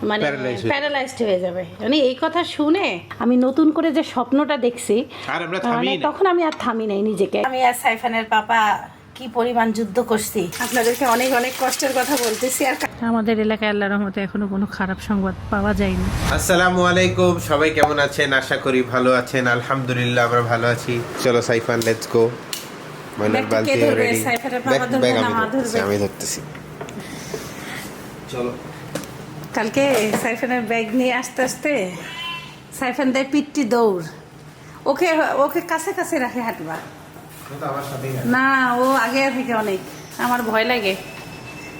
মানে প্যারালাইজড হয়ে যাবে। মানে এই কথা শুনে আমি নতুন করে যে স্বপ্নটা দেখছি, মানে তখন আমি আর থামি নাই নিজেকে। আমি আর সাইফানের পাপা কি পরিমাণ যুদ্ধ করছি, আপনাদেরকে অনেক অনেক কষ্টের কথা বলতেছি। আর আমাদের এলাকায় আল্লাহর রহমতে এখনো কোনো খারাপ সংবাদ পাওয়া যায়নি। আসসালামু আলাইকুম, সবাই কেমন আছেন? আশা করি ভালো আছেন। আলহামদুলিল্লাহ আমরা ভালো আছি। চলো সাইফান, লেটস গো। ময়নার বালতি রেডি, ব্যাগ আমি ধরতেছি। চলো। কালকে সাইফানের ব্যাগ নিয়ে আসতে আসতে সাইফান দেয় পিট্টি দৌড়। ওকে ওকে কাছে কাছে রাখে হাঁটবা না, ও আগে থেকে অনেক, আমার ভয় লাগে।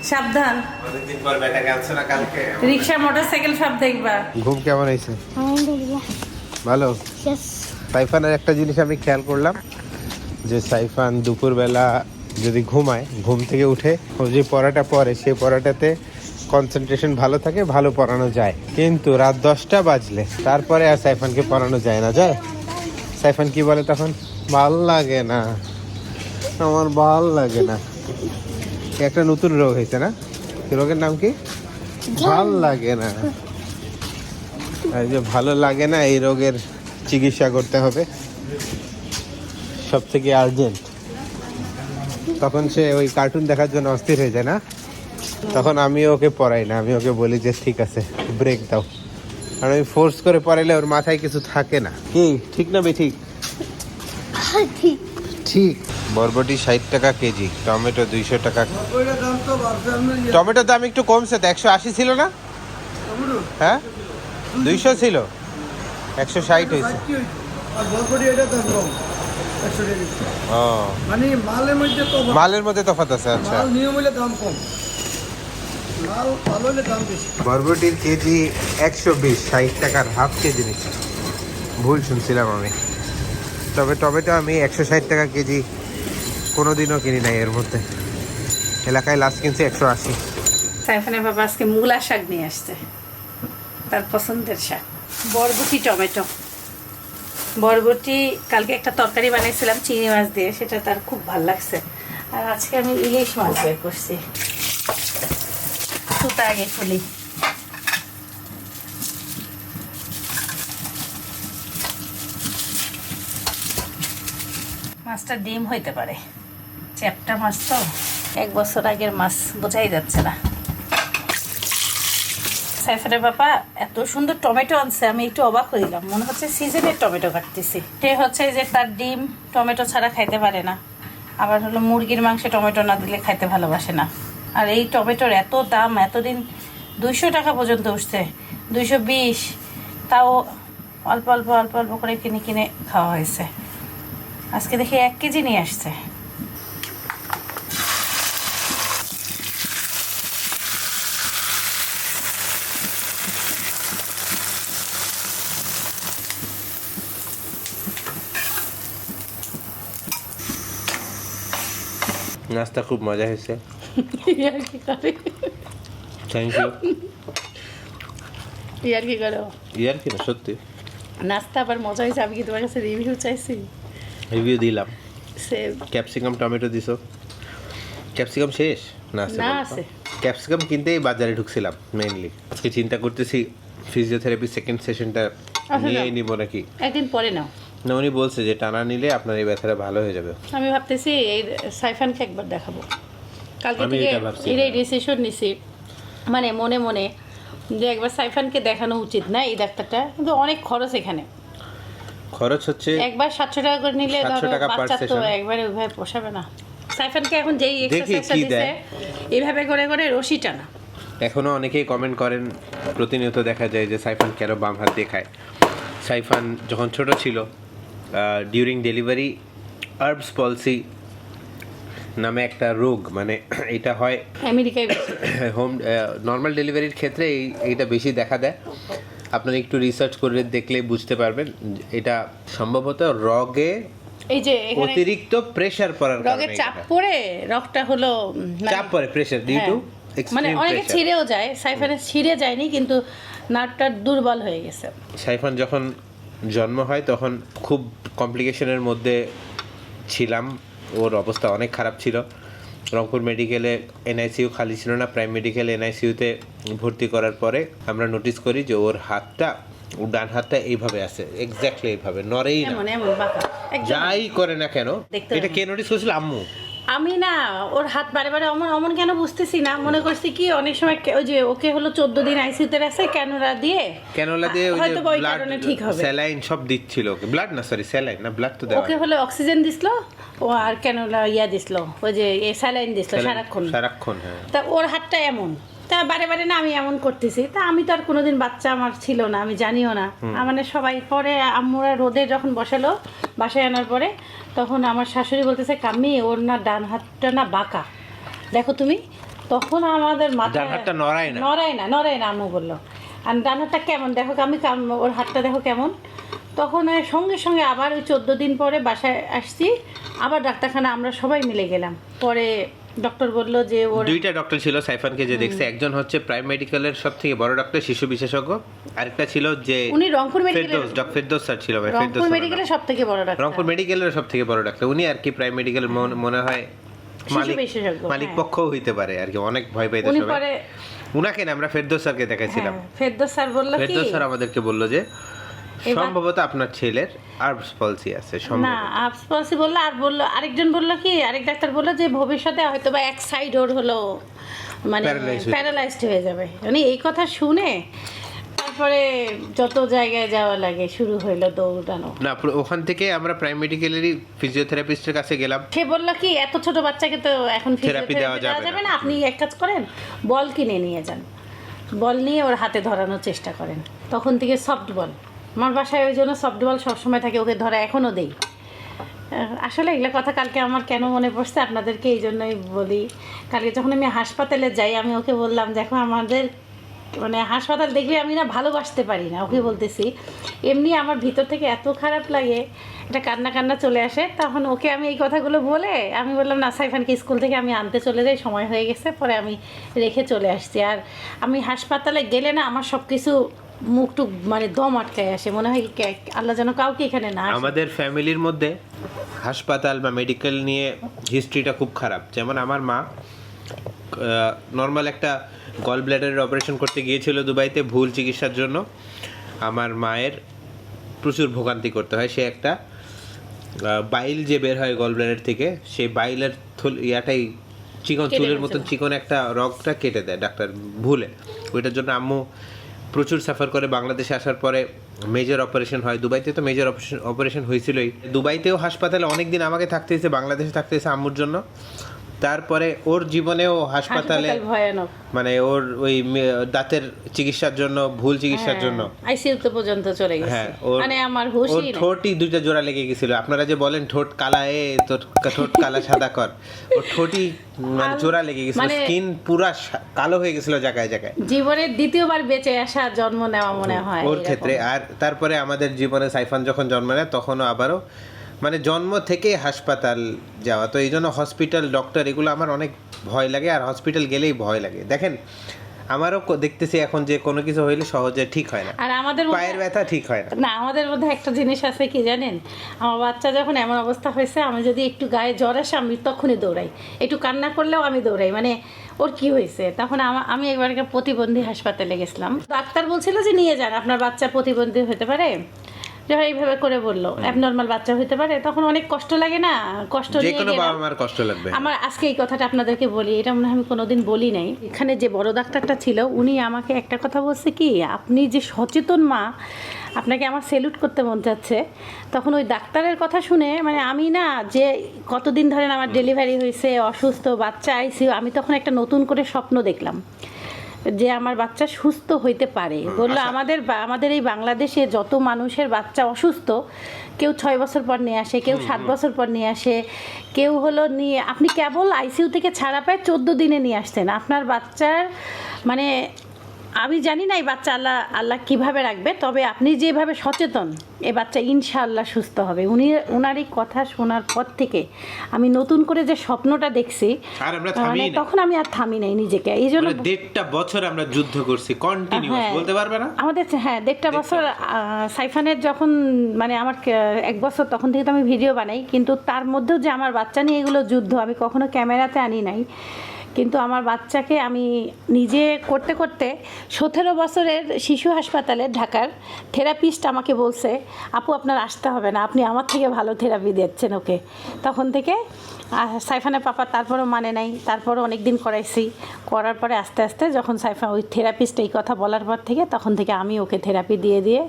সাবধান, অনেকদিন পর বেটাকে আনছো না কালকে। রিকশা মোটরসাইকেল সব দেখবা। ঘুম কেমন হয়েছে? ভালো। সাইফানের একটা জিনিস আমি খেয়াল করলাম যে সাইফান দুপুরবেলা যদি ঘুমায়, ঘুম থেকে উঠে ও যে পড়াটা পড়ে সেই পড়াটাতে কনসেন্ট্রেশন ভালো থাকে, ভালো পড়ানো যায়। কিন্তু রাত 10টা বাজলে তারপরে আর সাইফানকে পড়ানো যায় না। যায় সাইফান কি বলে তখন? ভাল লাগে না, আমার ভাল লাগে না। একটা নতুন রোগ হয়েছে না? রোগের নাম কি? ভাল লাগে না। এই যে ভালো লাগে না, এই রোগের চিকিৎসা করতে হবে সব থেকে আর্জেন্ট। তখন সে ওই কার্টুন দেখার জন্য অস্থির হয়ে যায় না? তখন আমি ওকে পড়াই না, আমি ওকে বলি যে ঠিক আছে ব্রেক দাও। কারণ আমি ফোর্স করে পড়াইলে ওর মাথায় কিছু থাকে না। কি ঠিক না বেঠিক? ঠিক। বরবটি 60 টাকা কেজি, টমেটো 200 টাকা। টমেটোর দাম একটু কমছে তো, 180 ছিল না? হ্যাঁ 200 ছিল, 160 হয়েছে। ও মানে মালের মধ্যে তফাৎ আছে। আচ্ছা, নিয়ম হলে দাম কম, মাল ভালো হলে দাম বেশি। বরবটির কেজি 120, 60 টাকার হাফ কেজি নিচ্ছে। ভুল শুনছিলাম আমি। তবে টমেটো আমি 160 টাকা কেজি কোনোদিনও কিনি নাই। এর মধ্যে এলাকায় লাস্ট কিনছি 180। সাইফানের বাবা আজকে মূলা শাক নিয়ে আসছে, তার পছন্দের শাক। বরবটি টমেটো, বরবটি কালকে একটা তরকারি বানিয়েছিলাম চিংড়ি মাছ দিয়ে, সেটা তার খুব ভালো লাগছে। আর আজকে আমি ইলিশ মাছ বের করছি। সুতা আগে খুলি। মাছটা ডিম হইতে পারে, চ্যাপটা মাছ তো, 1 বছর আগের মাছ, বোঝাই যাচ্ছে না। সাইফানের বাবা এত সুন্দর টমেটো আনছে, আমি একটু অবাক হইলাম, মনে হচ্ছে সিজনের টমেটো কাটতেছি। সে হচ্ছে যে তার ডিম টমেটো ছাড়া খাইতে পারে না, আবার হলো মুরগির মাংসে টমেটো না দিলে খাইতে ভালোবাসে না। আর এই টমেটোর এত দাম, এতদিন 200 টাকা পর্যন্ত উঠছে, 220, তাও অল্প অল্প অল্প অল্প করে কিনে কিনে খাওয়া হয়েছে। আজকে দেখি 1 কেজি নিয়ে আসছে। নাস্তা খুব মজা হয়েছে, ইয়ার কি করে, থ্যাংক ইউ। ইয়ার কি করো? ইয়ার কি না, সত্যি নাস্তা আবার মজা হয়েছে। আমি কি তোমার কাছে রিভিউ চাইছি? রিভিউ দিলাম। সে ক্যাপসিকাম টমেটো দিছো, ক্যাপসিকাম শেষ না? না আছে। ক্যাপসিকাম কিনতেই বাজারে ঢুকছিলাম মেইনলি। আজকে চিন্তা করতেছি ফিজিওথেরাপি সেকেন্ড সেশনটা নিয়েই নিব নাকি। একদিন পরে নাও না, উনি বলছে যে টানা নিলে আপনার এই ব্যথাটা ভালো হয়ে যাবে। আমি ভাবতেছি এই সাইফানকে একবার দেখাবো। কালকে আমি থেকে এটা ভাবছি। এই ডিসিশন নিছি, মানে মনে মনে, যে একবার সাইফানকে দেখানো উচিত না এই ডাক্তারটা। কিন্তু অনেক খরচ এখানে, খরচ হচ্ছে একবার 700 টাকা করে নিলে 700 ধরো টাকা per বাচ্চা তো session। একবারে ওইভাবে পোষাবে না। সাইফানকে এখন যেই দেখি এক্সারসাইজটা কি দিছে দেয়। এইভাবে করে করে রশি টানা। এখনও অনেকেই কমেন্ট করেন, প্রতিনিয়ত দেখা যায় যে সাইফান কেন বাম হাত দিয়ে খায়। সাইফান যখন ছোট ছিল, ডিউরিং ডেলিভারি আর্বস পলসি নামে একটা রোগ, মানে এটা হয় আমেরিকায় বেশি। হোম নর্মাল ডেলিভারির ক্ষেত্রে এইটা বেশি দেখা দেয়। আপনারা একটু রিসার্চ করে দেখলে বুঝতে পারবেন। এটা সম্ভবত রগে এই যে এখানে অতিরিক্ত প্রেসার পড়ার রগের কারণে চাপ পড়ে রগটা হলো চাপ পড়ে, প্রেসার ডিউ টু মানে এক্সট্রিম অনেকে প্রেসার। ছিঁড়েও যায়, সাইফানের ছিঁড়ে যায়নি কিন্তু নার্ভটা দুর্বল হয়ে গেছে। সাইফান যখন জন্ম হয় তখন খুব কমপ্লিকেশনের মধ্যে ছিলাম, ওর অবস্থা অনেক খারাপ ছিল। রংপুর মেডিকেলে এনআইসিইউ খালি ছিল না, প্রাইম মেডিকেল এনআইসিইউতে ভর্তি করার পরে আমরা নোটিস করি যে ওর ডান হাতটা এইভাবে আছে, এক্স্যাক্টলি এইভাবে, নড়েই না, এমন এমন বাঁকা একদম। যাই করে না কেন। দেখতে এটা কে নোটিস করেছিল? আম্মু। আমি না, ওর হাত বারে বারে অমন অমন কেন বুঝতেছি না, মনে করছি কি অনেক সময় ওই যে ওকে হলো 14 দিন আইসিইউতে রাখছে ক্যানোলা দিয়ে ওই হয়তো যে ব্লাড ঠিক হবে, স্যালাইন সব দিচ্ছিল ওকে, ব্লাড না সরি স্যালাইন না, ব্লাড তো দেওয়া ওকে হলো অক্সিজেন দিছিল ও আর ক্যানোলা দিছিল, ওই যে স্যালাইন দিছিল সারাক্ষণ। হ্যাঁ, তা ওর হাতটা এমন, তা বারে বারে না আমি এমন করতেছি, তা আমি তো আর কোনোদিন বাচ্চা আমার ছিল না, আমি জানিও না, মানে সবাই পরে আম্মুরা রোদে যখন বসালো বাসায় আনার পরে, তখন আমার শাশুড়ি বলতেছে কাম্মি ওর না ডান হাতটা না বাঁকা, দেখো তুমি। তখন আমাদের মাথা ডান হাতটা নড়ায় না আম্মু বললো, আর ডান হাতটা কেমন দেখো আমি, ওর হাতটা দেখো কেমন। তখন সঙ্গে সঙ্গে আবার ওই 14 দিন পরে বাসায় আসছি, আবার ডাক্তারখানা আমরা সবাই মিলে গেলাম। পরে ডক্টর বললো যে ওর দুইটা ডক্টর ছিল সাইফানকে যে দেখছে, একজন হচ্ছে প্রাইম মেডিকেলের সবথেকে বড় ডক্টর শিশু বিশেষজ্ঞ, আরেকটা ছিল যে উনি রংপুর মেডিকেলের ফেরদৌস স্যার ছিল, রংপুর মেডিকেলের সবথেকে বড় ডাক্তার, রংপুর মেডিকেলের সবথেকে বড় ডাক্তার উনি আর কি, প্রাইম মেডিকেলের মনে হয় মালিক পক্ষ হইতে পারে আর কি, অনেক ভয় পাইতে উনি সবাই। পরে উনাকে না আমরা ফেরদৌস স্যারকে দেখাইছিলাম, ফেরদৌস স্যার বললো কি, ফেরদৌস স্যার আমাদেরকে বললো যে সম্ভবত আপনার ছেলের আর্বস পলসি আছে, না আর্বস পলসি বললো, আর বললো আরেকজন বললো কি, আরেক ডাক্তার বললো যে ভবিষ্যতে হয়তো বা এক সাইড ওর হলো মানে প্যারালাইজড হয়ে যাবে। মানে এই কথা শুনে তারপরে যত জায়গায় যাওয়া লাগে শুরু হইলো দৌড়ানো। না ওখান থেকে আমরা প্রাইম মেডিকেলেরই ফিজিওথেরাপিস্টের কাছে গেলাম, সে বললো কি এত ছোট বাচ্চাকে তো এখন থেরাপি দেওয়া যাবে না, আপনি এক কাজ করেন বল কিনে নিয়ে যান, বল নিয়ে ওর হাতে ধরানোর চেষ্টা করেন। তখন থেকে সফট বল, আমার বাসায় ওই জন্য সফট বল সবসময় থাকে, ওকে ধরা এখনও দেই। আসলে এগুলো কথা কালকে আমার কেন মনে পড়ছে আপনাদেরকে এই জন্যই বলি, কালকে যখন আমি হাসপাতালে যাই আমি ওকে বললাম দেখো আমাদের মানে হাসপাতাল দেখলে আমি না ভালোবাসতে পারি না, ওকে বলতেছি এমনি আমার ভিতর থেকে এত খারাপ লাগে, এটা কান্না চলে আসে। তখন ওকে আমি এই কথাগুলো বলে আমি বললাম না সাইফানকে স্কুল থেকে আমি আনতে চলে যাই, সময় হয়ে গেছে, পরে আমি রেখে চলে আসছি। আর আমি হাসপাতালে গেলে না আমার সব কিছু মুখটুক মানে দম আটকায় আসে, মনে হয় আল্লাহ যেন কাউকে এখানে না। আমাদের ফ্যামিলির মধ্যে হাসপাতাল বা মেডিকেল নিয়ে হিস্ট্রিটা খুব খারাপ। যেমন আমার মা নর্মাল একটা গল ব্ল্যাডারের অপারেশন করতে গিয়েছিল দুবাইতে ভুল চিকিৎসার জন্য। আমার মায়ের প্রচুর ভোগান্তি করতে হয়, সে একটা বাইল যে বের হয় গল ব্ল্যাডার থেকে, সেই বাইলের ইয়াটাই চিকন চুলের মতন চিকন একটা রগটা কেটে দেয় ডাক্তার ভুলে, ওইটার জন্য আম্মু প্রচুর সাফার করে। বাংলাদেশে আসার পরে মেজর অপারেশন হয়, দুবাইতে তো মেজর অপারেশন হয়েছিলই, দুবাইতেও হাসপাতালে অনেক দিন আমাকে থাকতে হয়েছে, বাংলাদেশে থাকতে হয়েছে আম্মুর জন্য। তারপরে ওর জীবনেও হাসপাতালে মানে ওর ওই দাঁতের চিকিৎসার জন্য ভুল চিকিৎসার জন্য আইসিইউতে পর্যন্ত চলে গেছে। হ্যাঁ, মানে আমার হুশই নেই, ঠোঁটই দুইটা জোড়া লেগে গেছিল। আপনারা যে বলেন ঠোঁট কালা তোর ঠোঁট কালা সাদা কর, ওর ঠোঁটই মানে জোড়া লেগে গেছিল, স্কিন পুরা কালো হয়ে গেছিল জায়গায় জায়গায়। জীবনের দ্বিতীয়বার বেঁচে আসা জন্ম নেওয়া মনে হয় ওর ক্ষেত্রে। আর তারপরে আমাদের জীবনে সাইফান যখন জন্ম নেয় তখনও আবারও মানে জন্ম থেকে হাসপাতাল যাওয়া, তো এই জন্য হসপিটাল ডক্টর এগুলো আমার অনেক ভয় লাগে, আর হসপিটাল গেলেই ভয় লাগে। দেখেন আমারও দেখতেছি এখন যে কোনো কিছু হইলে সহজে ঠিক হয় না, আর আমাদের পায়ের ব্যথা ঠিক হয় না। না আমাদের মধ্যে একটা জিনিস আছে কি জানেন, আমার বাচ্চা যখন এমন অবস্থা হয়েছে, আমি যদি একটু গায়ে জ্বর আসে আমি তখনই দৌড়াই, একটু কান্না করলেও আমি দৌড়াই, মানে ওর কি হয়েছে। তখন আমি একবার প্রতিবন্ধী হাসপাতালে গেছিলাম, ডাক্তার বলছিল যে নিয়ে যান আপনার বাচ্চা প্রতিবন্ধী হতে পারে, যে এইভাবে করে বললো অ্যাবনর্মাল বাচ্চা হতে পারে। তখন অনেক কষ্ট লাগে না, কষ্ট যে কোনো বাবা মার কষ্ট লাগবে। আমার আজকে এই কথাটা আপনাদেরকে বলি, এটা মনে হয় আমি কোনোদিন বলি নাই। এখানে যে বড় ডাক্তারটা ছিল উনি আমাকে একটা কথা বলছে কি, আপনি যে সচেতন মা, আপনাকে আমার স্যালুট করতে মন চাচ্ছে। তখন ওই ডাক্তারের কথা শুনে মানে আমি না যে কতদিন ধরে আমার ডেলিভারি হয়েছে, অসুস্থ বাচ্চা আইসিইউ, আমি তখন একটা নতুন করে স্বপ্ন দেখলাম যে আমার বাচ্চা সুস্থ হইতে পারে। বললো আমাদের এই বাংলাদেশে যত মানুষের বাচ্চা অসুস্থ, কেউ 6 বছর পর নিয়ে আসে, কেউ 7 বছর পর নিয়ে আসে, কেউ হলো নিয়ে আপনি কেবল আইসিইউ থেকে ছাড়া পায় 14 দিনে নিয়ে আসছেন। আপনার বাচ্চার মানে আমি জানি না এই বাচ্চা আল্লাহ আল্লাহ কীভাবে রাখবে, তবে আপনি যেভাবে সচেতন এই বাচ্চা ইনশাআল্লাহ সুস্থ হবে। ওনার এই কথা শোনার পর থেকে আমি নতুন করে যে স্বপ্নটা দেখছি, আর আমরা থামি মানে নাই। তখন আমি আর থামি নাই নিজেকে, এই জন্য 1.5 বছর আমরা যুদ্ধ করছি কন্টিনিউয়াস, হ্যাঁ, বলতে পারবে না আমাদের 1.5 বছর সাইফানের যখন মানে আমার 1 বছর তখন থেকে তো আমি ভিডিও বানাই, কিন্তু তার মধ্যেও যে আমার বাচ্চা নিয়ে এগুলো যুদ্ধ, আমি কখনো ক্যামেরাতে আনি নাই। কিন্তু আমার বাচ্চাকে আমি নিজে করতে করতে 17 বছরের শিশু হাসপাতালে ঢাকার থেরাপিস্ট আমাকে বলছে, আপু আপনার আসতে হবে না, আপনি আমার থেকে ভালো থেরাপি দিচ্ছেন ওকে। তখন থেকে সাইফানের পাপা তারপরও মানে নাই, তারপরও অনেক দিন করাইছি, করার পরে আস্তে আস্তে যখন সাইফান ওই থেরাপিস্ট এই কথা বলার পর থেকে তখন থেকে আমি ওকে থেরাপি দিয়ে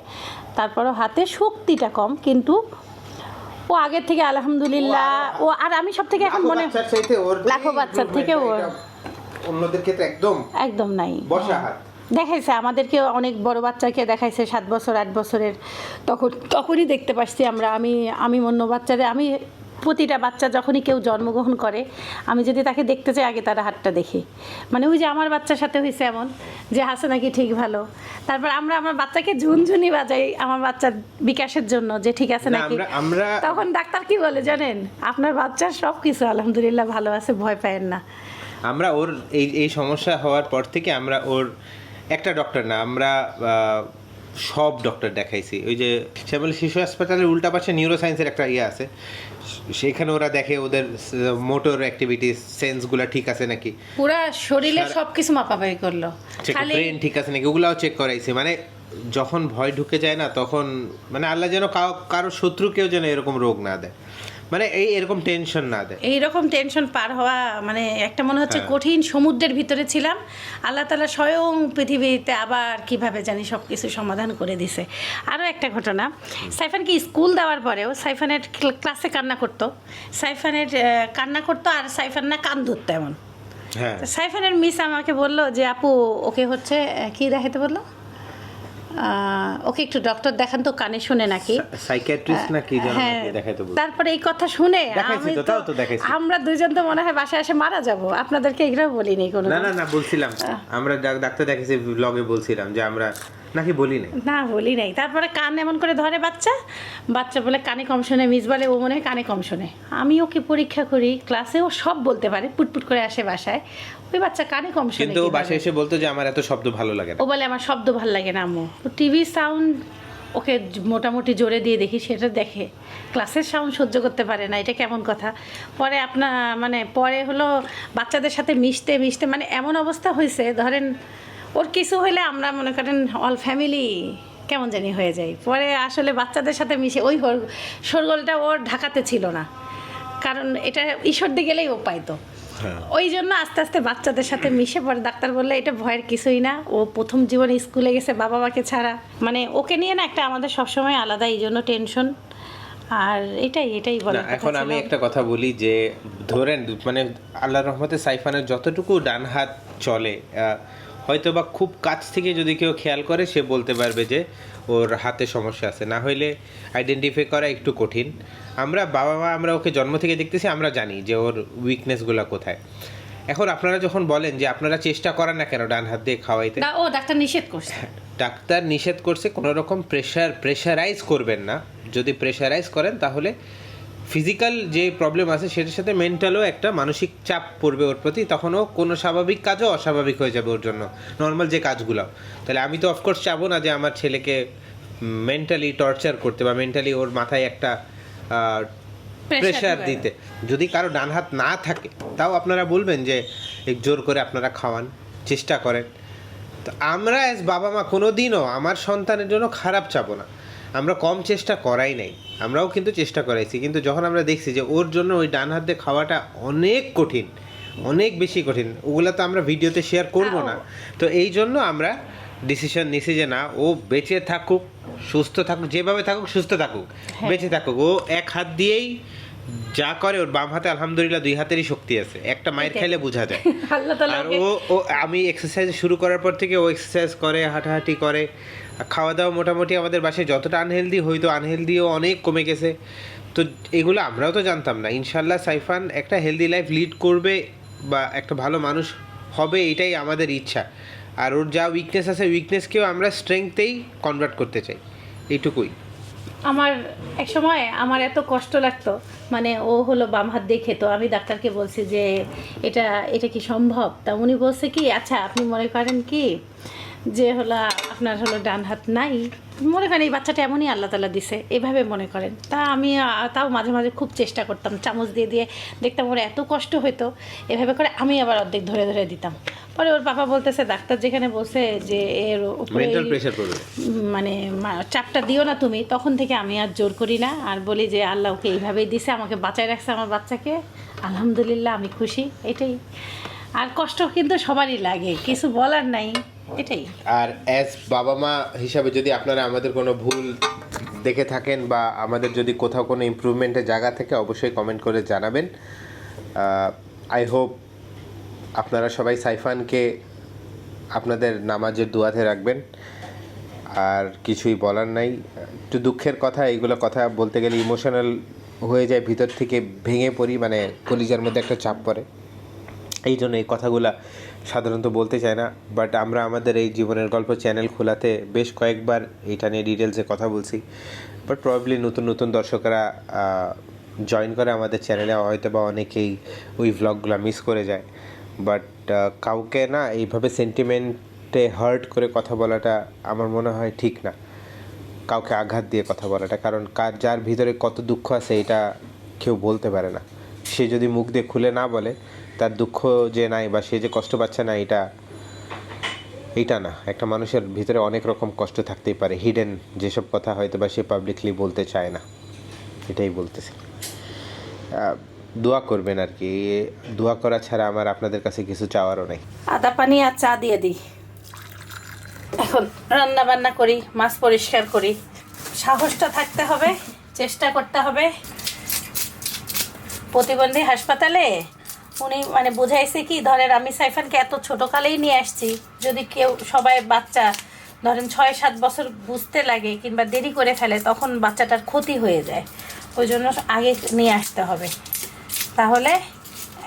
তারপরও হাতে শক্তিটা কম, কিন্তু ও আগের থেকে আলহামদুলিল্লাহ। ও আর আমি সব থেকে এখন মনে লাখো বাচ্চার থেকে ওর অন্যদের ক্ষেত্রে একদম নাই। বসা হাত দেখাইছে আমাদেরকে, অনেক বড় বাচ্চাকে দেখাইছে 7 বছর 8 বছরের, তখনই দেখতে পাচ্ছি আমরা। আমি অন্য বাচ্চারে, আমি প্রতিটা বাচ্চা যখনই কেউ জন্মগ্রহণ করে আমি যদি তাকে দেখতে চাই আগে তার হাতটা দেখি, মানে ওই যে আমার বাচ্চার সাথে হয়েছে এমন যে হাসে নাকি ঠিক ভালো, তারপর আমার বাচ্চাকে ঝুনঝুনি বাজাই আমার বাচ্চার বিকাশের জন্য যে ঠিক আছে নাকি। তখন ডাক্তার কি বলে জানেন, আপনার বাচ্চার সব কিছু আলহামদুলিল্লাহ ভালো আছে, ভয় পায়েন না। আমরা ওর এই সমস্যা হওয়ার পর থেকে আমরা ওর একটা ডক্টর না, আমরা সব ডক্টর দেখাইছি। ওই যে শ্যামলী শিশু হাসপাতালের উল্টা পাশে নিউরো সায়েন্সের একটা ইয়ে আছে, সেখানে ওরা দেখে ওদের মোটর অ্যাক্টিভিটিস সেন্সগুলো ঠিক আছে নাকি, পুরো শরীরে সবকিছু মাপামাপি করলো, খালি ব্রেন ঠিক আছে নাকি ওগুলাও চেক করাইছে। মানে যখন ভয় ঢুকে যায় না তখন মানে আল্লাহ যেন কারো শত্রুকেও যেন এরকম রোগ না দেয়, মানে এরকম টেনশন না দেয়। এইরকম টেনশন পার হওয়া মানে একটা মনে হচ্ছে কঠিন সমুদ্রের ভিতরে ছিলাম, আল্লাহ তাআলা স্বয়ং পৃথিবীতে আবার কিভাবে জানি সব কিছু সমাধান করে দিছে। আরও একটা ঘটনা, সাইফানকে স্কুল দেওয়ার পরেও সাইফানের ক্লাসে কান্না করতো, আর সাইফান না কান ধরতো এমন। হ্যাঁ, সাইফানের মিস আমাকে বললো যে আপু ওকে হচ্ছে কি দেখাতে বললো, ওকে একটু ডক্টর দেখান তো, কানে শুনে নাকি, সাইকিয়াট্রিস্ট নাকি জানো নাকি দেখাইতে বল। তারপরে এই কথা শুনে দেখাইছি তো, তাও তো দেখাইছি। আমরা দুইজন তো মনে হয় বাসায় এসে মারা যাব, আপনাদেরকে এগুলো বলিনি কোনো। না বলছিলাম, আমরা ডাক্তার দেখেছি ব্লগে বলছিলাম যে আমরা নাকি বলি নাই, না বলি নাই। তারপরে কান এমন করে ধরে বাচ্চা বলে কানে কম শোনে, মিস বলে ও মনে হয় কানে কম শোনে। আমি ওকে পরীক্ষা করি, ক্লাসে ও সব বলতে পারে, পুটপুট করে আসে বাসায়, ওই বাচ্চা কানে কম শোনে, কিন্তু বাসায় এসে বলতো যে আমার এত শব্দ ভালো লাগে না। ও বলে আমার শব্দ ভালো লাগে না আম্মু। টিভি সাউন্ড ওকে মোটামুটি জোরে দিয়ে দেখি, সেটা দেখে, ক্লাসের সাউন্ড সহ্য করতে পারে না, এটা কেমন কথা। পরে পরে হলো বাচ্চাদের সাথে মিশতে মানে এমন অবস্থা হয়েছে, ধরেন ওর কিছু হইলে আমরা মনে করেন অল ফ্যামিলি কেমন জানি হয়ে যায়। পরে আসলে বাচ্চাদের সাথে মিশে ওই শোরগোলটা ওর ঢাকাতে ছিল না, কারণ এটা ঈশ্বরদে গেলেই ও পাইতো। ওই জন্য আস্তে আস্তে বাচ্চাদের সাথে মিশে পড়ে। ডাক্তার বললে এটা ভয়ের কিছুই না, ও প্রথম জীবনে স্কুলে গেছে বাবা মাকে ছাড়া, মানে ওকে নিয়ে না একটা আমাদের সবসময় আলাদা এই জন্য টেনশন। আর এটাই বলা। এখন আমি একটা কথা বলি যে ধরেন মানে আল্লাহর রহমতে সাইফানের যতটুকু ডান হাত চলে, হয়তো বা খুব কাছ থেকে যদি কেউ খেয়াল করে সে বলতে পারবে যে ওর হাতে সমস্যা আছে, না হইলে আইডেন্টিফাই করা একটু কঠিন। আমরা বাবা মা আমরা ওকে জন্ম থেকে দেখতেছি, আমরা জানি যে ওর উইকনেসগুলো কোথায়। এখন আপনারা যখন বলেন যে আপনারা চেষ্টা করেন না কেন ডান হাত দিয়ে খাওয়াইতে, ও ডাক্তার নিষেধ করছে, ডাক্তার নিষেধ করছে, কোনো রকম প্রেশারাইজ করবেন না। যদি প্রেশারাইজ করেন তাহলে ফিজিক্যাল যে প্রবলেম আছে সেটার সাথে মেন্টালও একটা মানসিক চাপ পড়বে ওর প্রতি, তখনও কোনো স্বাভাবিক কাজও অস্বাভাবিক হয়ে যাবে ওর জন্য, নর্মাল যে কাজগুলো। তাহলে আমি তো অফকোর্স চাবো না যে আমার ছেলেকে মেন্টালি টর্চার করতে বা মেন্টালি ওর মাথায় একটা প্রেশার দিতে। যদি কারো ডান হাত না থাকে তাও আপনারা বলবেন যে জোর করে আপনারা খাওয়ান, চেষ্টা করেন। তো আমরা অ্যাজ বাবা মা কোনো দিনও আমার সন্তানের জন্য খারাপ চাবো না, আমরা কম চেষ্টা করাই নাই, আমরাও কিন্তু চেষ্টা করাইছি। কিন্তু যখন আমরা দেখছি যে ওর জন্য ওই ডান হাত দিয়ে খাওয়াটা অনেক কঠিন, অনেক বেশি কঠিন, ওগুলো তো আমরা ভিডিওতে শেয়ার করব না। তো এই জন্য আমরা ডিসিশন নিছি যে না, ও বেঁচে থাকুক, সুস্থ থাকুক, যেভাবে থাকুক সুস্থ থাকুক, বেঁচে থাকুক। ও এক হাত দিয়েই যা করে, ওর বাম হাতে আলহামদুলিল্লাহ 2 হাতেরই শক্তি আছে, একটা মায়ের খাইলে বোঝা যায়। আর ও আমি এক্সারসাইজ শুরু করার পর থেকে ও এক্সারসাইজ করে, হাঁটাহাঁটি করে, খাওয়া দাওয়া মোটামুটি আমাদের বাসায় যতটা আনহেলদি হইতো আনহেলদিও অনেক কমে গেছে। তো এগুলো আমরাও তো জানতাম না। ইনশাল্লাহ সাইফান একটা হেলদি লাইফ লিড করবে বা একটা ভালো মানুষ হবে, এটাই আমাদের ইচ্ছা। আর ওর যা উইকনেস আছে উইকনেসকেও আমরা স্ট্রেংথেই কনভার্ট করতে চাই, এইটুকুই। আমার এক সময় আমার এত কষ্ট লাগতো, মানে ও হলো বাম হাত দিয়ে খেত, আমি ডাক্তারকে বলছি যে এটা এটা কি সম্ভব, তা উনি বলছে কি আচ্ছা আপনি মনে করেন কি যে হলো আপনার হলো ডান হাত নাই, মনে করেন এই বাচ্চাটা এমনই আল্লাহ তাআলা দিছে, এভাবে মনে করেন। তা আমি তাও মাঝে মাঝে খুব চেষ্টা করতাম, চামচ দিয়ে দিয়ে দেখতাম ওর এত কষ্ট হতো, এভাবে করে আমি আবার অর্ধেক ধরে ধরে দিতাম। পরে ওর বাবা বলতেছে ডাক্তার যেখানে বলছে যে এর উপরে মেন্টাল প্রেসার পড়বে, মানে চাপটা দিও না তুমি, তখন থেকে আমি আর জোর করি না, আর বলি যে আল্লাহ ওকে এইভাবেই দিছে, আমাকে বাঁচায় রাখছে আমার বাচ্চাকে, আলহামদুলিল্লাহ আমি খুশি, এটাই। আর কষ্ট কিন্তু সবারই লাগে, কিছু বলার নাই, এটাই। আর অ্যাজ বাবা মা হিসাবে যদি আপনারা আমাদের কোনো ভুল দেখে থাকেন বা আমাদের যদি কোথাও কোনো ইমপ্রুভমেন্টের জায়গা থেকে অবশ্যই কমেন্ট করে জানাবেন। আই হোপ আপনারা সবাই সাইফানকে আপনাদের নামাজের দুয়াতে রাখবেন। আর কিছুই বলার নাই, একটু দুঃখের কথা, এইগুলো কথা বলতে গেলে ইমোশনাল হয়ে যায়, ভিতর থেকে ভেঙে পড়ি, মানে কলিজার মধ্যে একটা চাপ পড়ে, এই জন্য এই কথাগুলা সাধারণত বলতে চাই না। বাট আমরা আমাদের এই জীবনের গল্প চ্যানেল খোলাতে বেশ কয়েকবার এটা নিয়ে ডিটেলসে কথা বলছি, বাট প্রবাবলি নতুন নতুন দর্শকরা জয়েন করে আমাদের চ্যানেলে, হয়তো বা অনেকেই ওই ভ্লগগুলো মিস করে যায়। বাট কাউকে না এইভাবে সেন্টিমেন্টে হার্ট করে কথা বলাটা আমার মনে হয় ঠিক না, কাউকে আঘাত দিয়ে কথা বলাটা, কারণ যার ভিতরে কত দুঃখ আছে এটা কেউ বলতে পারে না। সে যদি মুখ দিয়ে খুলে না বলে তার দুঃখ যে নাই বা সে যে কষ্ট পাচ্ছে না, এইটা না, একটা মানুষের ভিতরে অনেক রকম কষ্ট থাকতেই পারে, হিডেন যেসব কথা হয়তো বা সে পাবলিকলি বলতে চায় না, এটাই বলতেছে। দোয়া করবেন আর কি, দোয়া করা ছাড়া আমার আপনাদের কাছে কিছু চাওয়ারও নেই। আদা পানি আর চা দিয়ে দিই, এখন রান্না বান্না করি, মাছ পরিষ্কার করি, সাহসটা থাকতে হবে, চেষ্টা করতে হবে। প্রতিবন্ধী হাসপাতালে উনি মানে বোঝাইছে কি, ধরেন আমি সাইফানকে এত ছোটোকালেই নিয়ে আসছি, যদি কেউ সবাই বাচ্চা ধরেন 6-7 বছর বুঝতে লাগে কিংবা দেরি করে ফেলে, তখন বাচ্চাটার ক্ষতি হয়ে যায়, ওই জন্য আগে নিয়ে আসতে হবে, তাহলে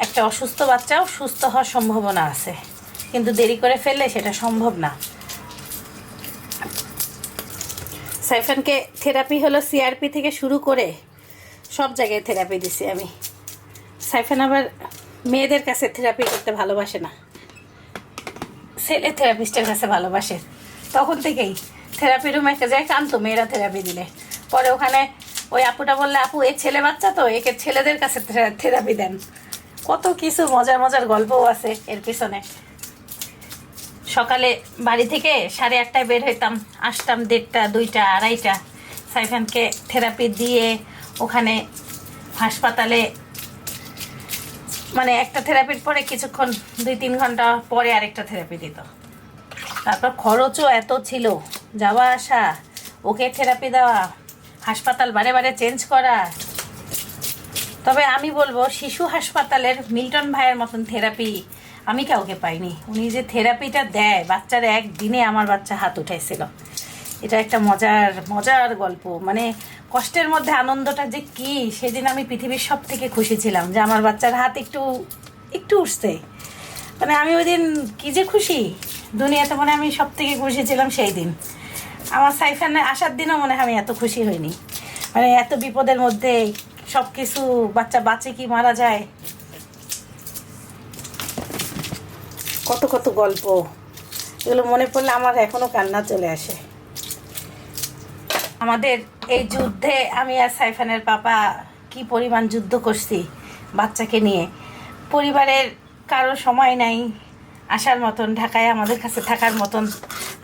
একটা অসুস্থ বাচ্চাও সুস্থ হওয়ার সম্ভাবনা আছে, কিন্তু দেরি করে ফেললে সেটা সম্ভব না। সাইফানকে থেরাপি হলো সিআরপি থেকে শুরু করে সব জায়গায় থেরাপি দিছি আমি। সাইফান আবার মেয়েদের কাছে থেরাপি করতে ভালোবাসে না, ছেলে থেরাপিস্টের কাছে ভালোবাসে, তখন থেকেই থেরাপি রুমে যায় কান্ত মেয়েরা থেরাপি দিলে, পরে ওখানে ওই আপুটা বললে আপু এ ছেলে বাচ্চা তো, একে ছেলেদের কাছে থেরাপি দেন। কত কিছু মজার মজার গল্পও আছে এর পিছনে। সকালে বাড়ি থেকে 8:30টায় বের হইতাম, আসতাম 1:30, 2টা, 2:30। সাইফানকে থেরাপি দিয়ে ওখানে হাসপাতালে, মানে একটা থেরাপির পরে কিছুক্ষণ 2-3 ঘন্টা পরে আরেকটা থেরাপি দিত। তারপর খরচও এত ছিল, যাওয়া আসা, ওকে থেরাপি দেওয়া, হাসপাতাল বারে বারে চেঞ্জ করা। তবে আমি বলবো শিশু হাসপাতালের মিল্টন ভাইয়ের মতন থেরাপি আমি কাউকে পাইনি। উনি যে থেরাপিটা দেয় বাচ্চারা, একদিনে আমার বাচ্চা হাত উঠাইছিল, এটা একটা মজার মজার গল্প। মানে কষ্টের মধ্যে আনন্দটা যে কি, সেদিন আমি পৃথিবীর সব থেকে খুশি ছিলাম যে আমার বাচ্চার হাত একটু একটু উঠছে। মানে আমি ওই দিন কী যে খুশি, দুনিয়াতে মনে আমি সব থেকে খুশি ছিলাম সেই দিন। আমার সাইফানে আসার দিনও মনে হয় আমি এত খুশি হইনি, মানে এত বিপদের মধ্যে সব কিছু, বাচ্চা বাঁচে কি মারা যায়, কত কত গল্প, এগুলো মনে পড়লে আমার এখনও কান্না চলে আসে। আমাদের এই যুদ্ধে আমি আর সাইফানের পাপা কি পরিমাণ যুদ্ধ করছি বাচ্চাকে নিয়ে। পরিবারের কারো সময় নাই আসার মতন, ঢাকায় আমাদের কাছে থাকার মতন।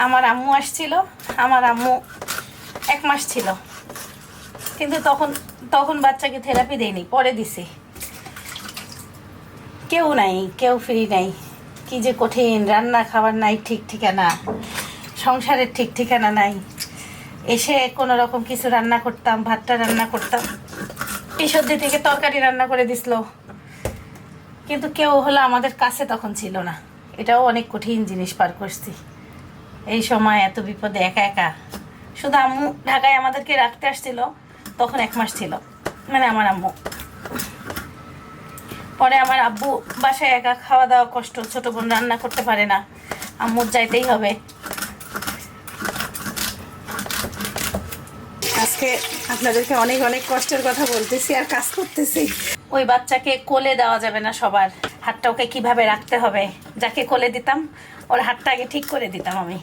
আমার আম্মু আসছিল, আমার আম্মু 1 মাস ছিল, কিন্তু তখন বাচ্চাকে থেরাপি দেয়নি, পরে দিছি। কেউ নাই, কেউ ফ্রি নাই, কি যে কঠিন, রান্না খাবার নাই ঠিক ঠিকানা, সংসারের ঠিক ঠিকানা নাই। এসে কোনো রকম কিছু রান্না করতাম, ভাতটা রান্না করতাম, এই সর্দি থেকে তরকারি রান্না করে দিছিল, কিন্তু কেউ হলো আমাদের কাছে তখন ছিল না। এটাও অনেক কঠিন জিনিস পার করছি এই সময়, এত বিপদে একা একা। শুধু আম্মু ঢাকায় আমাদেরকে রাখতে আসছিল, তখন 1 মাস ছিল, মানে আমার আম্মু। পরে আমার আব্বু বাসায় একা, খাওয়া দাওয়া কষ্ট, ছোটো বোন রান্না করতে পারে না, আম্মুর যাইতেই হবে। আজকে আপনাদেরকে অনেক অনেক কষ্টের কথা বলতেছি আর কাজ করতেছি। ওই বাচ্চাকে কোলে দেওয়া যাবে না সবার, হাতটা ওকে কিভাবে রাখতে হবে, যাকে কোলে দিতাম ওর হাতটা আগে ঠিক করে দিতাম আমি,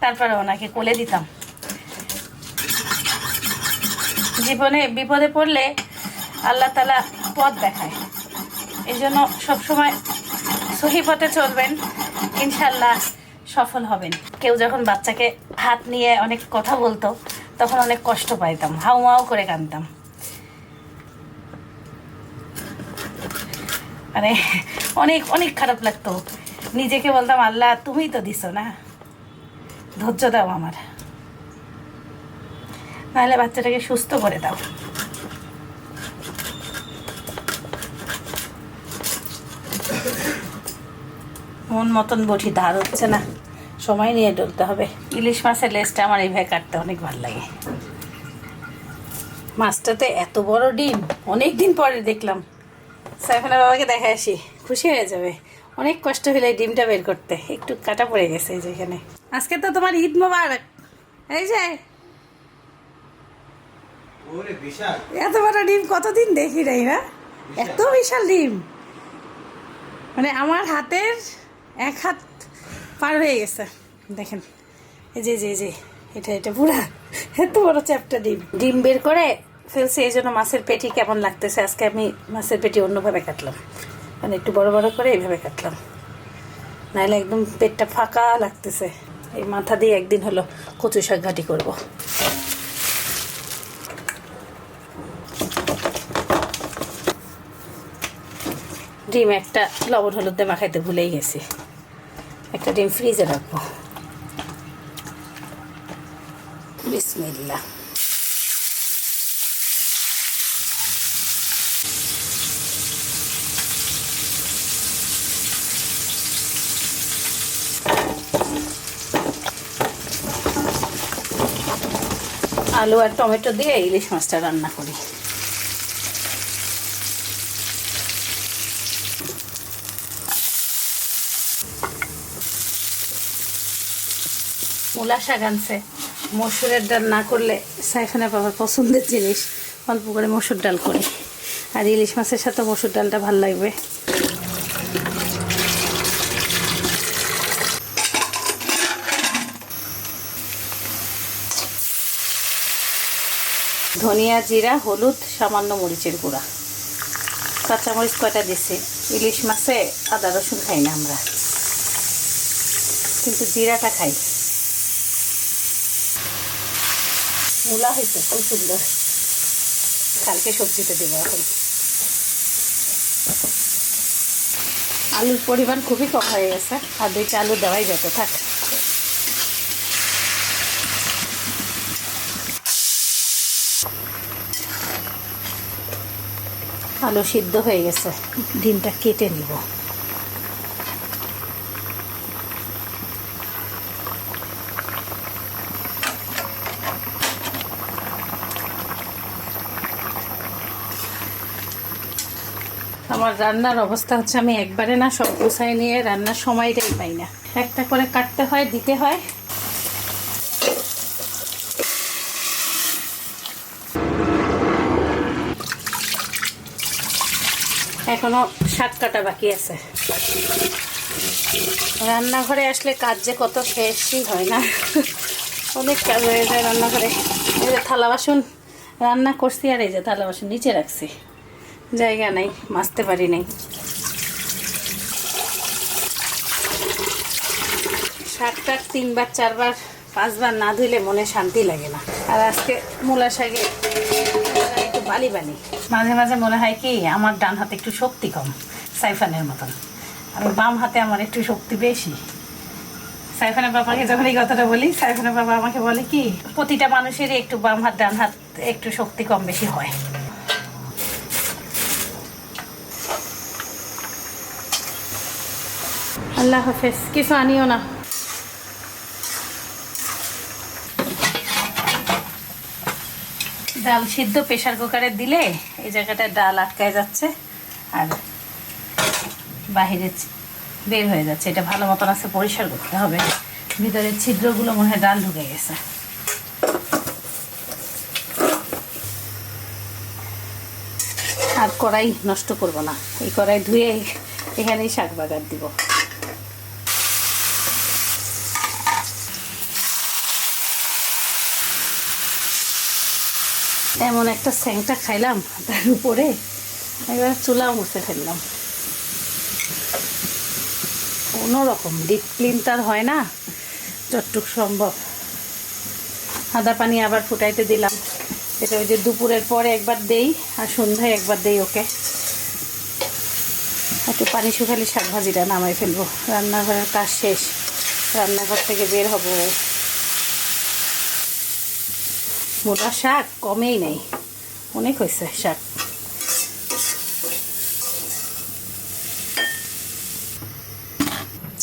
তারপরে ওনাকে কোলে দিতাম। জীবনে বিপদে পড়লে আল্লাহ তাআলা পথ দেখায়, এই জন্য সবসময় সহি পথে চলবেন, ইনশাল্লাহ সফল হবেন। কেউ যখন বাচ্চাকে হাত নিয়ে অনেক কথা বলতো তখন অনেক কষ্ট পাইতাম, হাউ মাউ করে কাঁদতাম। মানে অনেক অনেক খারাপ লাগতো, নিজেকে বলতাম আল্লাহ তুমিই তো দিছো না, ধৈর্য দাও আমার, নাহলে বাচ্চাটাকে সুস্থ করে দাও। মন মতন বটি ধার হচ্ছে না, সময় নিয়ে ডলতে হবে। ইলিশ মাছের লেজটা আমার এইভাবে কাটতে অনেক ভালো লাগে। মাছটাতে এত বড় ডিম, অনেক দিন পরে দেখলাম। সাইফানের বাবাকে দেখে আসি, খুশি হয়ে যাবে। অনেক কষ্ট হলে এই ডিমটা বের করতে, একটু কাটা পড়ে গেছে এই যেখানে। আজকে তো তোমার ঈদ মোবারক। এই যে এত বড় ডিম কতদিন দেখি নাই না, এত বিশাল ডিম, মানে আমার হাতের এক হাত পার হয়ে গেছে। দেখেন এই যে যে এটা পুরা এত বড় চ্যাপটা ডিম। ডিম বের করে ফেলছে, এই জন্য মাছের পেটি কেমন লাগতেছে। আজকে আমি মাছের পেটি অন্যভাবে কাটলাম, মানে একটু বড় বড় করে এইভাবে কাটলাম, নাহলে একদম পেটটা ফাঁকা লাগতেছে। এই মাথা দিয়ে একদিন হলো কচু শাক ঘাটি করবো। ডিম একটা লবণ হলুদ দিয়ে মাখাইতে ভুলেই গেছি, একটা ডিম ফ্রিজে রাখবো। বিসমিল্লাহ। আলু আর টমেটো দিয়ে ইলিশ মাছটা রান্না করি। মূলা শাক আনছে, মসুরের ডাল না করলে সাইফানের বাবার পছন্দের জিনিস, অল্প করে মসুর ডাল করি। আর ইলিশ মাছের সাথে মসুর ডালটা ভালো লাগবে। ধনিয়া, জিরা, হলুদ, সামান্য মরিচের গুঁড়া, কাঁচামরিচ কয়টা দিছি। ইলিশ মাছে আদা রসুন খাই না আমরা, কিন্তু জিরাটা খাই। মূলা হয়েছে খুব সুন্দর, কালকে সবজিতে দেবো। এখন আলুর পরিমাণ খুবই কম হয়ে গেছে, আর 2টা আলু দেওয়াই যেত। থাক, আলু সিদ্ধ হয়ে গেছে, ডিমটা কেটে নিব। আমার রান্নার অবস্থা হচ্ছে, আমি একবারে না সব গুছাই নিয়ে রান্নার সময়টাই পাই না, একটা করে কাটতে হয়, দিতে হয়। এখনো শাক কাটা বাকি আছে। রান্নাঘরে আসলে কাজ যে কত শেষই হয় না, অনেক কাজ হয়ে যায় রান্নাঘরে। এই যে থালা বাসন রান্না করছি, আর এই যে থালা বাসন নিচে রাখছি, জায়গা নাই, মাজতে পারি নাই। শাকটা 3বার 4বার 5বার না ধুইলে মনে শান্তি লাগে না। আর আজকে মূলা শাকে একটু বালি বালি, মাঝে মাঝে মনে হয় কি আমার ডান হাতে একটু শক্তি কম সাইফানের মতন, আমি বাম হাতে আমার একটু শক্তি বেশি। সাইফানের বাবাকে যখন এই কথাটা বলি, সাইফানের বাবা আমাকে বলে কি প্রতিটা মানুষেরই একটু বাম হাত ডান হাত একটু শক্তি কম বেশি হয়। আল্লাহ হাফেজ, কিছু আনিও না। ডাল সিদ্ধ প্রেশার কুকারে দিলে এই জায়গাটায় ডাল আটকায় যাচ্ছে, আর বাহিরে বের হয়ে যাচ্ছে। এটা ভালো মতন আছে, পরিষ্কার করতে হবে। ভিতরের ছিদ্রগুলো মনে হয় ডাল ঢুকে গেছে। আর কড়াই নষ্ট করব না, এই কড়াই ধুয়ে এখানেই শাক বাগার দিব। এমন একটা স্যাংটা খাইলাম, তার উপরে একবার চুলাও মুছে ফেললাম। কোনো রকম ডিপ ক্লিন তার হয় না, যতটুক সম্ভব। আদা পানি আবার ফুটাইতে দিলাম। এটা ওই যে দুপুরের পরে একবার দেই আর সন্ধ্যায় একবার দেই ওকে। একটু পানি শুকালে শাক ভাজিটা নামাই ফেলবো। রান্নাঘরের কাজ শেষ, রান্নাঘর থেকে বের হব। মোটা শাক কমেই নেই, অনেক হয়েছে শাক।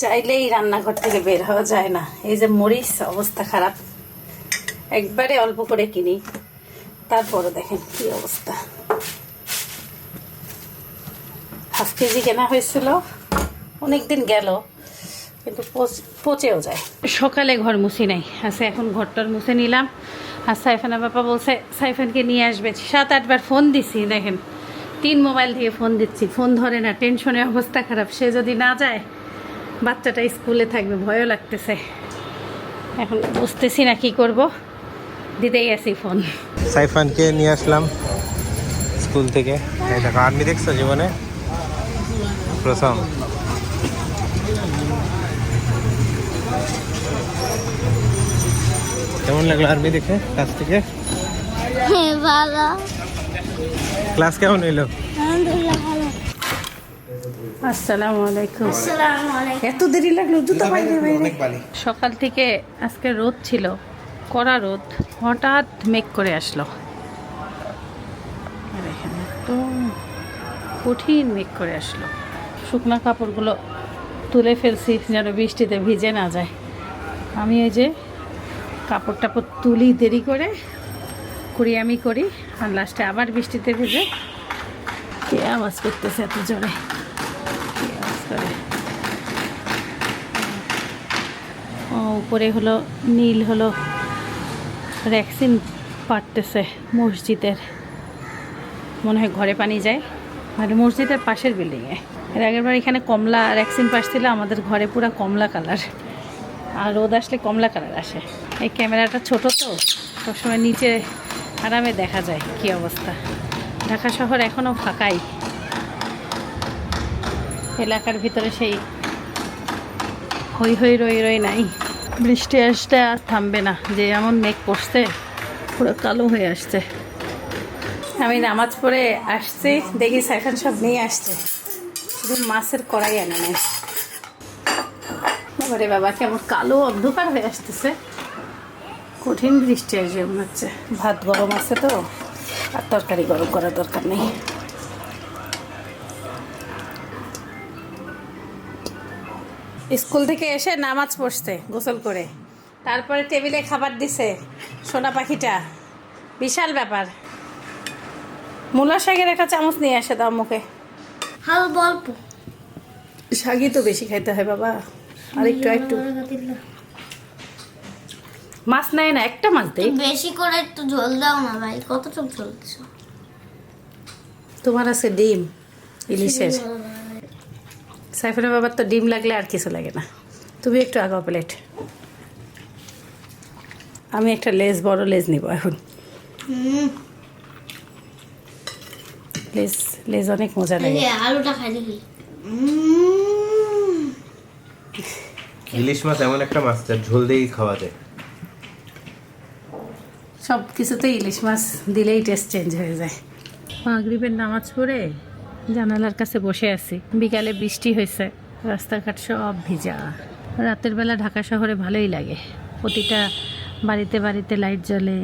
চাইলেই রান্নাঘর থেকে বের হওয়া যায় না। এই যে মরিচ, অবস্থা খারাপ। একবারে অল্প করে কিনি, তারপরে দেখেন কি অবস্থা। হাফ কেজি কেনা হয়েছিল, অনেকদিন গেল, কিন্তু পচেও যায়। সকালে ঘর মুছি নাই, আচ্ছা এখন ঘরটার মুছে নিলাম। আর সাইফানের বাবা বলছে সাইফানকে নিয়ে আসবে। 7-8 বার ফোন দিছি, দেখেন 3 মোবাইল দিয়ে ফোন দিচ্ছি, ফোন ধরে না। টেনশনে অবস্থা খারাপ। সে যদি না যায়, বাচ্চাটা স্কুলে থাকবে, ভয়ও লাগতেছে। এখন বুঝতেছি না কি করব, দিতেই আছি ফোন। সাইফানকে নিয়ে আসলাম স্কুল থেকে। এই দেখো, আর্মি দেখছো জীবনে প্রথম। কেমন লাগলো আর্মি দেখে কাছ থেকে? ভালো। ক্লাস কেমন হইলো? আসসালামু আলাইকুম। আসসালামু আলাইকুম। এত দেরি লাগলো জুতো বাইরে বাইরে। অনেক বালি। সকাল থেকে আজকে রোদ ছিল, কড়া রোদ, হঠাৎ মেঘ করে আসলো। দেখেন তো কঠিন মেঘ করে আসলো। শুকনো কাপড়গুলো তুলে ফেলছি যেন বৃষ্টিতে ভিজে না যায়। আমি এই যে কাপড় টাপড় তুলি দেরি করে, আমি করি, আর লাস্টে আবার বৃষ্টিতে ভিজে। কে আওয়াজ করতেছে এত জোরে? কে আওয়াজ করে? উপরে হলো নীল হলো ভ্যাকসিন পাড়তেছে মসজিদের। মনে হয় ঘরে পানি যায়, মানে মসজিদের পাশের বিল্ডিংয়ে। এর আগেরবার এখানে কমলা ভ্যাকসিন পাড়ছিল, আমাদের ঘরে পুরো কমলা কালার। আর রোদ আসলে কমলা কালার আসে। এই ক্যামেরাটা ছোট তো, সবসময় নিচে আরামে দেখা যায় কি অবস্থা। ঢাকা শহর এখনও ফাঁকাই, এলাকার ভিতরে সেই হই হই রই রই নাই। বৃষ্টি আসতে আর থামবে না, যে এমন মেঘ পড়ছে, পুরো কালো হয়ে আসছে। আমি নামাজ পড়ে আসছি, দেখি সাইফান সব নিয়ে আসছে, শুধু মাছের কড়াই আনে নাই। বাবারে বাবা, কেমন কালো অন্ধকার হয়ে আসতেছে। কঠিন বৃষ্টি আসবে মনে হচ্ছে। ভাত গরম আছে তো, আর তরকারি গরম করার দরকার নেই। স্কুল থেকে এসে নামাজ পড়ছে গোসল করে, তারপরে টেবিলে খাবার দিছে সোনা পাখিটা। বিশাল ব্যাপার। মূলা শাকের একটা চামচ নিয়ে আসে দাও মুখে। হালকা অল্প শাকই তো বেশি খাইতে হয় বাবা, আর একটু একটু। মাছ নেয় না, একটা মাছ দেই। বেশি করে একটু ঝোল দাও না ভাই, কতটুকু ঝোল দিছো? তোমার আছে ডিম ইলিশের। সাইফানের বাবার তো ডিম লাগলে আর কিছু লাগে না। তুমি একটু আগাও প্লেট। আমি একটা লেজ, বড় লেজ নিব এখন। লেজ লেজ অনেক মজা লাগে। আলুটা খাই দেখি। ইলিশ মাছ এমন একটা মাছ যার ঝোল দিয়েই খাওয়া যায়। সব কিছুতে ইলিশ মাছ দিলেই টেস্ট চেঞ্জ হয়ে যায়। মাগরিবের নামাজ পড়ে জানালার কাছে বসে আছি। বিকালে বৃষ্টি হয়েছে, রাস্তাঘাট সব ভিজা। রাতের বেলা ঢাকা শহরে ভালোই লাগে, প্রতিটা বাড়িতে বাড়িতে লাইট জ্বলে।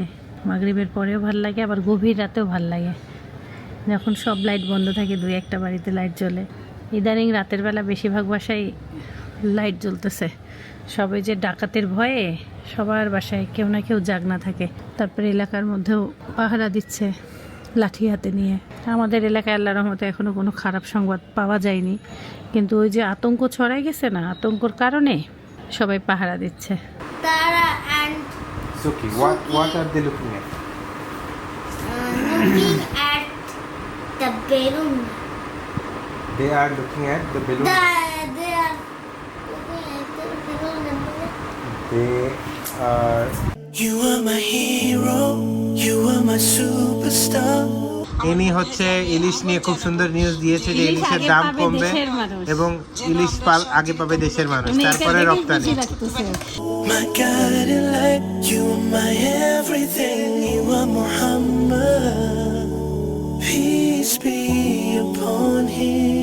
মাগরিবের পরেও ভাল লাগে, আবার গভীর রাতেও ভাল লাগে যখন সব লাইট বন্ধ থাকে, 2-1টা বাড়িতে লাইট জ্বলে। ইদানিং রাতের বেলা বেশিরভাগ বাসায় লাইট জ্বলতেছে। সবাই যে ডাকাতের ভয়ে সবার বাসায় কেউ না কেউ জাগনা থাকে। তারপরে এলাকার মধ্যেও পাহারা দিচ্ছে, লাঠি হাতে নিয়ে। আমাদের এলাকায় আল্লাহর রহমতে এখনো কোনো খারাপ সংবাদ পাওয়া যায়নি, কিন্তু ওই যে আতঙ্ক ছড়াই গেছে না, আতঙ্কর কারণে সবাই পাহারা দিচ্ছে। Tara and Suki, what are they looking at? looking at the balloon. They are looking at the balloon. They are looking at the balloon. They are. You are my hero, you are my superstar. ইনি হচ্ছে ইলিশ নিয়ে খুব সুন্দর news দিয়েছে যে ইলিশের দাম কমবে এবং ইলিশ আগে পাবে দেশের মানুষ, তারপরে রপ্তানি। My guiding light, you are my everything, you are Muhammad. Peace be upon him.